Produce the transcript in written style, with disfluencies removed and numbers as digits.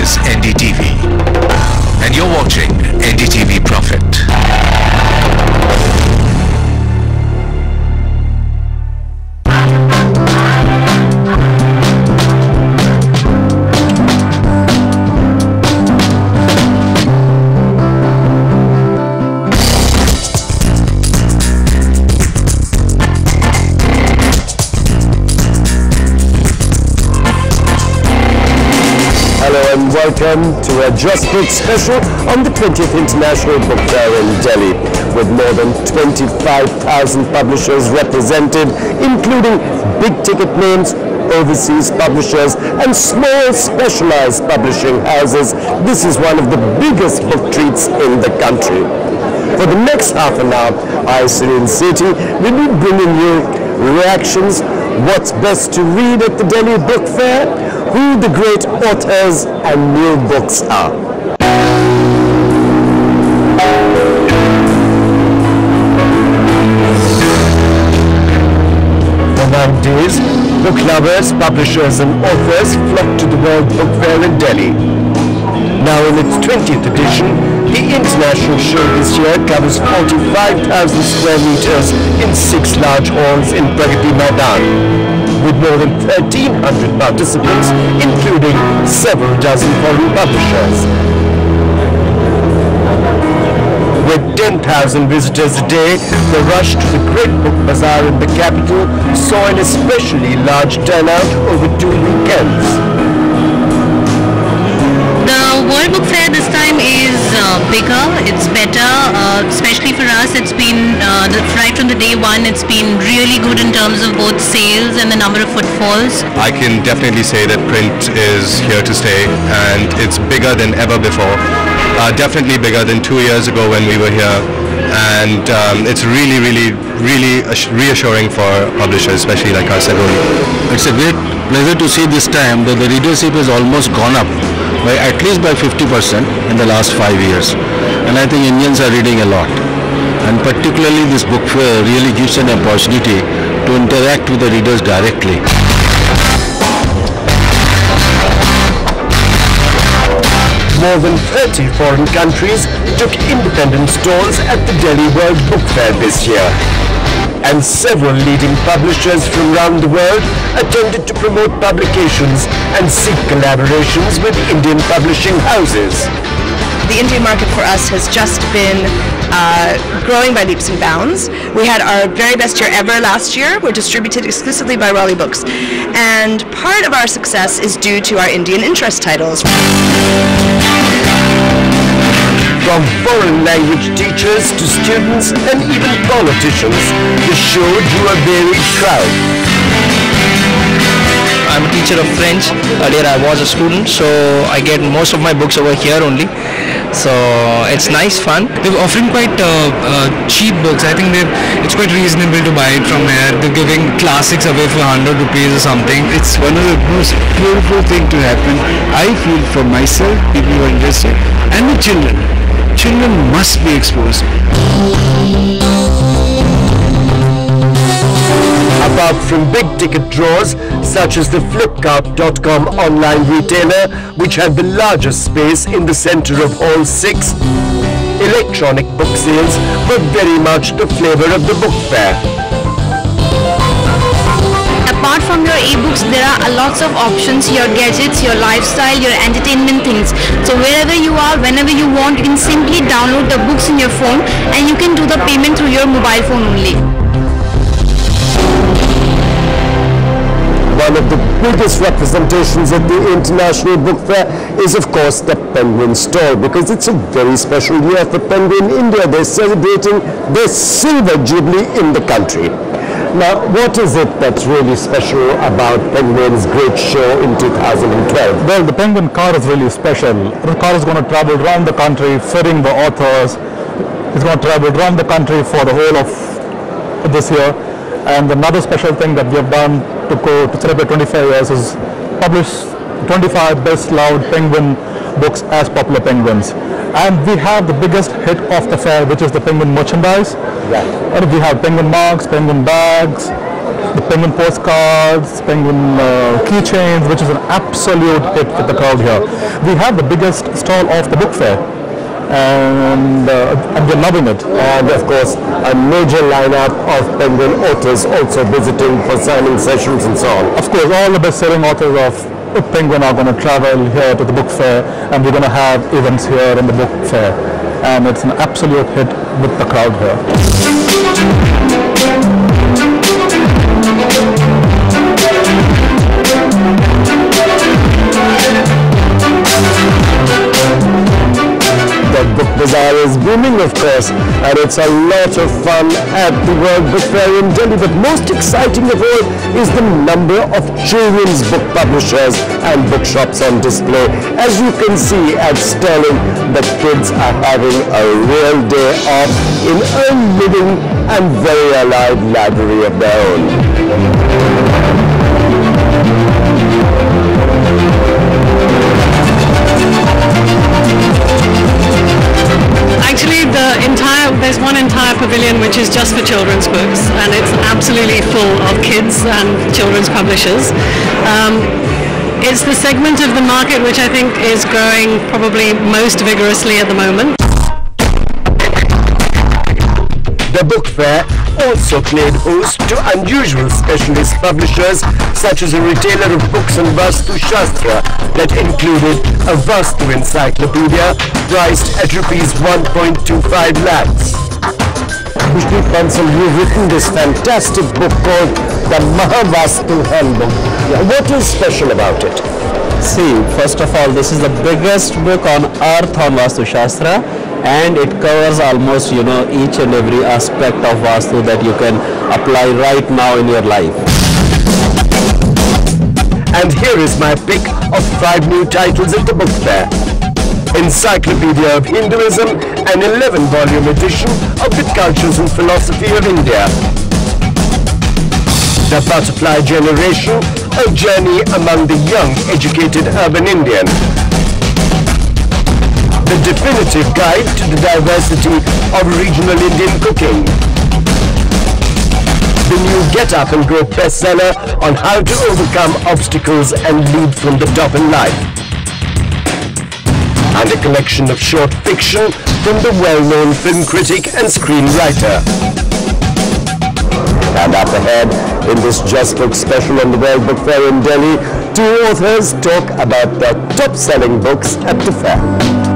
is NDTV, and you're watching NDTV Profit. Hello and welcome to a Just Book special on the 20th International Book Fair in Delhi, with more than 25,000 publishers represented, including big-ticket names, overseas publishers and small specialized publishing houses. This is one of the biggest book treats in the country. For the next half an hour, I, Serene City, will be bringing you reactions, what's best to read at the Delhi Book Fair, who the great authors and new books are. For 9 days, book lovers, publishers and authors flock to the World Book Fair in Delhi. Now in its 20th edition, the international show this year covers 45,000 square meters in 6 large halls in Pragati Maidan, with more than 1,300 participants, including several dozen foreign publishers. With 10,000 visitors a day, the rush to the Great Book Bazaar in the capital saw an especially large turnout over 2 weekends. The World Book Fair this time is bigger, it's better, especially for us. It's been, right from the day one, it's been really good in terms of both sales and the number of footfalls. I can definitely say that print is here to stay, and it's bigger than ever before. Definitely bigger than 2 years ago when we were here, and it's really reassuring for publishers, especially like us at home. It's a great pleasure to see this time that the readership has almost gone up by at least by 50% in the last 5 years, and I think Indians are reading a lot, and particularly this book fair really gives an opportunity to interact with the readers directly. More than 30 foreign countries took independent stalls at the Delhi World Book Fair this year, and several leading publishers from around the world attempted to promote publications and seek collaborations with Indian publishing houses. The Indian market for us has just been growing by leaps and bounds. We had our very best year ever last year. We're distributed exclusively by Raleigh Books, and part of our success is due to our Indian interest titles. From foreign language teachers to students and even politicians, the show drew a varied crowd. I'm a teacher of French. Earlier I was a student, so I get most of my books over here only. So it's nice fun. They're offering quite cheap books. I think it's quite reasonable to buy it from here. They're giving classics away for 100 rupees or something. It's one of the most beautiful things to happen. I feel for myself, people who are interested, and the children. Children must be exposed. Apart from big ticket draws such as the Flipkart.com online retailer, which had the largest space in the center of Hall 6, electronic book sales were very much the flavor of the book fair. Apart from your ebooks, there are lots of options, your gadgets, your lifestyle, your entertainment things. So wherever you are, whenever you want, you can simply download the books in your phone and you can do the payment through your mobile phone only. One of the biggest representations at the International Book Fair is, of course, the Penguin stall, because it's a very special year for Penguin India. They're celebrating their silver jubilee in the country. Now, what is it that's really special about Penguin's great show in 2012? Well, the Penguin car is really special. The car is going to travel around the country, ferrying the authors. It's going to travel around the country for the whole of this year. And another special thing that we have done to celebrate 25 years is publish 25 best loved Penguin books as popular penguins. And we have the biggest hit of the fair, which is the Penguin merchandise. Right. And we have Penguin mugs, Penguin bags, the penguin postcards, penguin keychains, which is an absolute hit with the crowd here. We have the biggest stall of the book fair, and we're loving it. And of course, a major lineup of penguin authors also visiting for signing sessions and so on. Of course, all the best-selling authors of penguin are going to travel here to the book fair, and we're going to have events here in the book fair, and it's an absolute hit with the crowd here. The book bazaar is booming, of course, and it's a lot of fun at the World Book Fair in Delhi. But most exciting of all is the number of children's book publishers and bookshops on display. As you can see at Sterling, the kids are having a real day off in a living and very alive library of their own. Actually, there's one entire pavilion which is just for children's books, and it's absolutely full of kids and children's publishers. It's the segment of the market which I think is growing probably most vigorously at the moment. The book fair also played host to unusual specialist publishers such as a retailer of books on Vastu Shastra that included a Vastu encyclopedia priced at rupees 1.25 lakhs. Khushdeep Bansal, you've written this fantastic book called the MahaVastu Handbook. What is special about it? See, first of all, this is the biggest book on earth on Vastu Shastra, and it covers almost, each and every aspect of Vastu that you can apply right now in your life. And here is my pick of 5 new titles at the book fair. Encyclopedia of Hinduism, an 11-volume edition of the cultures and philosophy of India. The Butterfly Generation, a journey among the young, educated urban Indian. The definitive guide to the diversity of regional Indian cooking. The new Get Up and Grow bestseller on how to overcome obstacles and lead from the top in life. And a collection of short fiction from the well-known film critic and screenwriter. And up ahead, in this Just Book special on the World Book Fair in Delhi, 2 authors talk about their top-selling books at the fair.